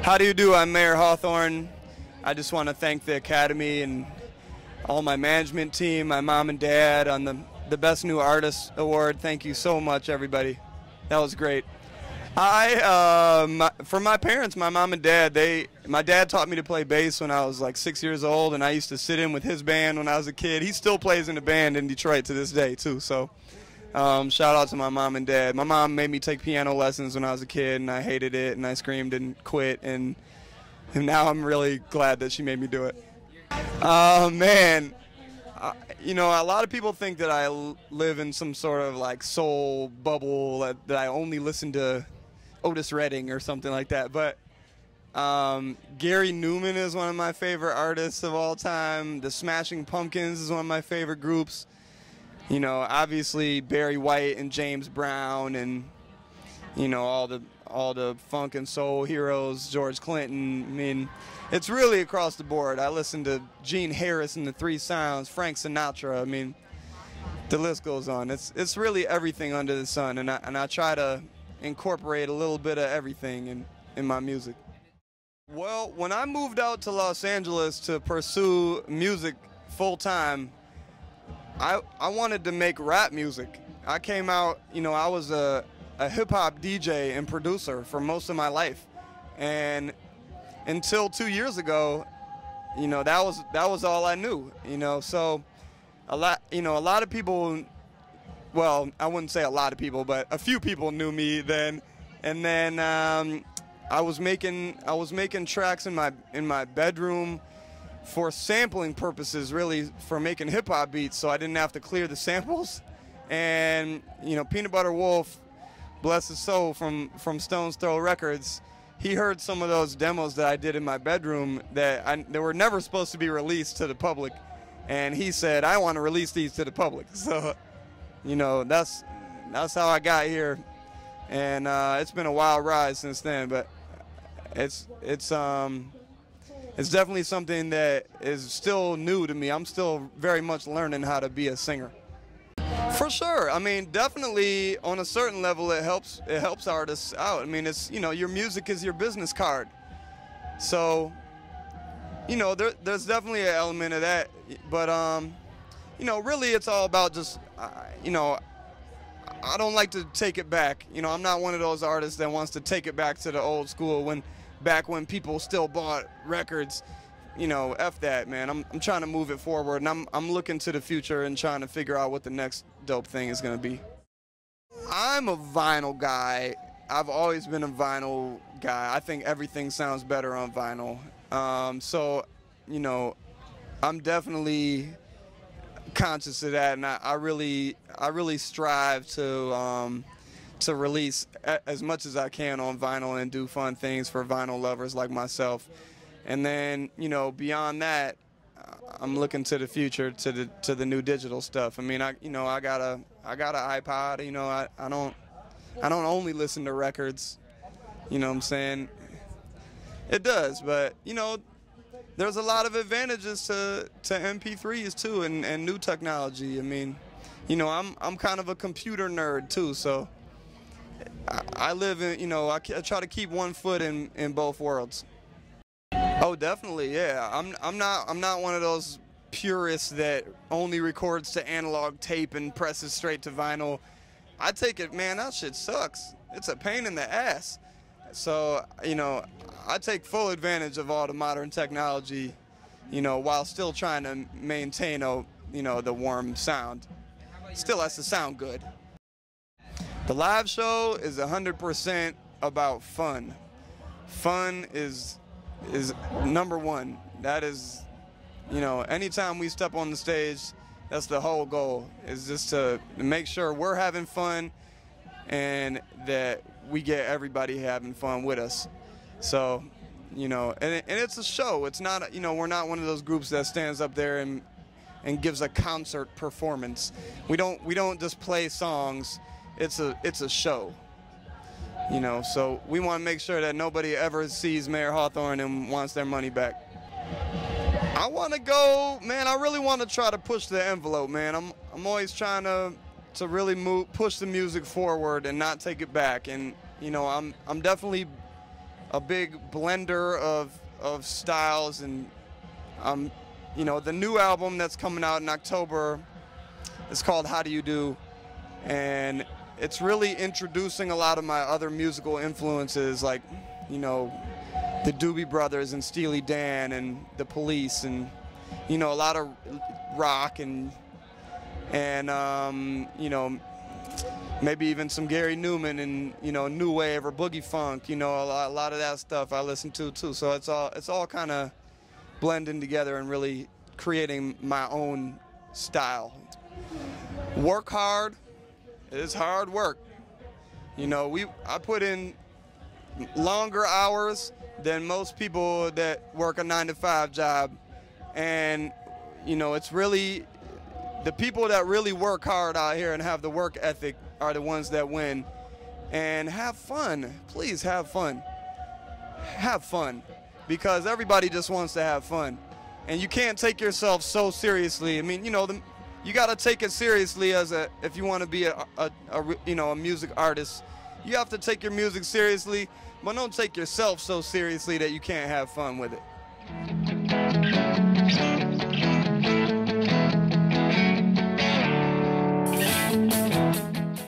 How do you do? I'm Mayor Hawthorne. I just want to thank the Academy and all my management team, my mom and dad on the Best New Artist Award. Thank you so much, everybody. That was great. For my parents, my mom and dad, my dad taught me to play bass when I was like 6 years old, and I used to sit in with his band when I was a kid. He still plays in the band in Detroit to this day, too. So shout out to my mom and dad. My mom made me take piano lessons when I was a kid, and I hated it, and I screamed and quit, and now I'm really glad that she made me do it. Man, you know, a lot of people think that I live in some sort of like soul bubble, that I only listen to Otis Redding or something like that, but Gary Newman is one of my favorite artists of all time. The Smashing Pumpkins is one of my favorite groups. You know, obviously Barry White and James Brown, and you know, all the funk and soul heroes, George Clinton. I mean, it's really across the board. I listen to Gene Harris and the Three Sounds, Frank Sinatra. I mean, the list goes on. It's really everything under the sun, and I try to incorporate a little bit of everything in my music. Well, when I moved out to Los Angeles to pursue music full time, I wanted to make rap music. I came out, you know, I was a hip-hop DJ and producer for most of my life, and until 2 years ago, you know, that was all I knew, you know. So a lot of people, well, I wouldn't say a lot of people, but a few people knew me then, and then I was making tracks in my bedroom for sampling purposes, really, for making hip-hop beats, so I didn't have to clear the samples. And you know, Peanut Butter Wolf, bless his soul, from Stone's Throw Records, he heard some of those demos that I did in my bedroom that they were never supposed to be released to the public, and he said, I want to release these to the public. So, you know, that's how I got here, and it's been a wild ride since then. But it's definitely something that is still new to me. I'm still very much learning how to be a singer. For sure. I mean, definitely on a certain level it helps artists out. I mean, it's, you know, your music is your business card. So, you know, there's definitely an element of that. But you know, really it's all about just you know, I don't like to take it back. You know, I'm not one of those artists that wants to take it back to the old school, back when people still bought records. You know, F that, man. I'm trying to move it forward, and I'm looking to the future and trying to figure out what the next dope thing is going to be. I'm a vinyl guy. I've always been a vinyl guy. I think everything sounds better on vinyl. So, you know, I'm definitely conscious of that, and I really strive to release as much as I can on vinyl and do fun things for vinyl lovers like myself. And then, you know, beyond that, I'm looking to the future, to the new digital stuff. I mean, I got an iPod. You know, I don't only listen to records. You know what I'm saying? It does, but you know, there's a lot of advantages to MP3s too, and new technology. I mean, you know, I'm kind of a computer nerd too, so I live in, you know, I try to keep one foot in both worlds. Oh, definitely, yeah. I'm not one of those purists that only records to analog tape and presses straight to vinyl. I take it, man, that shit sucks. It's a pain in the ass. So, you know, I take full advantage of all the modern technology, you know, while still trying to maintain you know, the warm sound. Still has to sound good. The live show is 100% about fun. Fun is number one. That is, you know, anytime we step on the stage, that's the whole goal, is just to make sure we're having fun and that we get everybody having fun with us. So, you know, and it's a show. It's not, you know, we're not one of those groups that stands up there and gives a concert performance. We don't just play songs. It's a show. You know, so we want to make sure that nobody ever sees Mayor Hawthorne and wants their money back. I want to go, man, I really want to try to push the envelope, man. I'm always trying to really push the music forward and not take it back. And, you know, I'm definitely a big blender of styles, and you know, the new album that's coming out in October is called How Do You Do, and it's really introducing a lot of my other musical influences, like, you know, the Doobie Brothers and Steely Dan and the Police, and, you know, a lot of rock and you know, maybe even some Gary Newman and, you know, new wave or boogie funk. You know, a lot of that stuff I listen to too. So it's all kind of blending together and really creating my own style. Work hard. It is hard work. You know, I put in longer hours than most people that work a 9-to-5 job, and, you know, it's really the people that really work hard out here and have the work ethic are the ones that win. And have fun. Please have fun. Have fun, because everybody just wants to have fun, and you can't take yourself so seriously. I mean, you know, you got to take it seriously if you want to be a music artist. You have to take your music seriously, but don't take yourself so seriously that you can't have fun with it.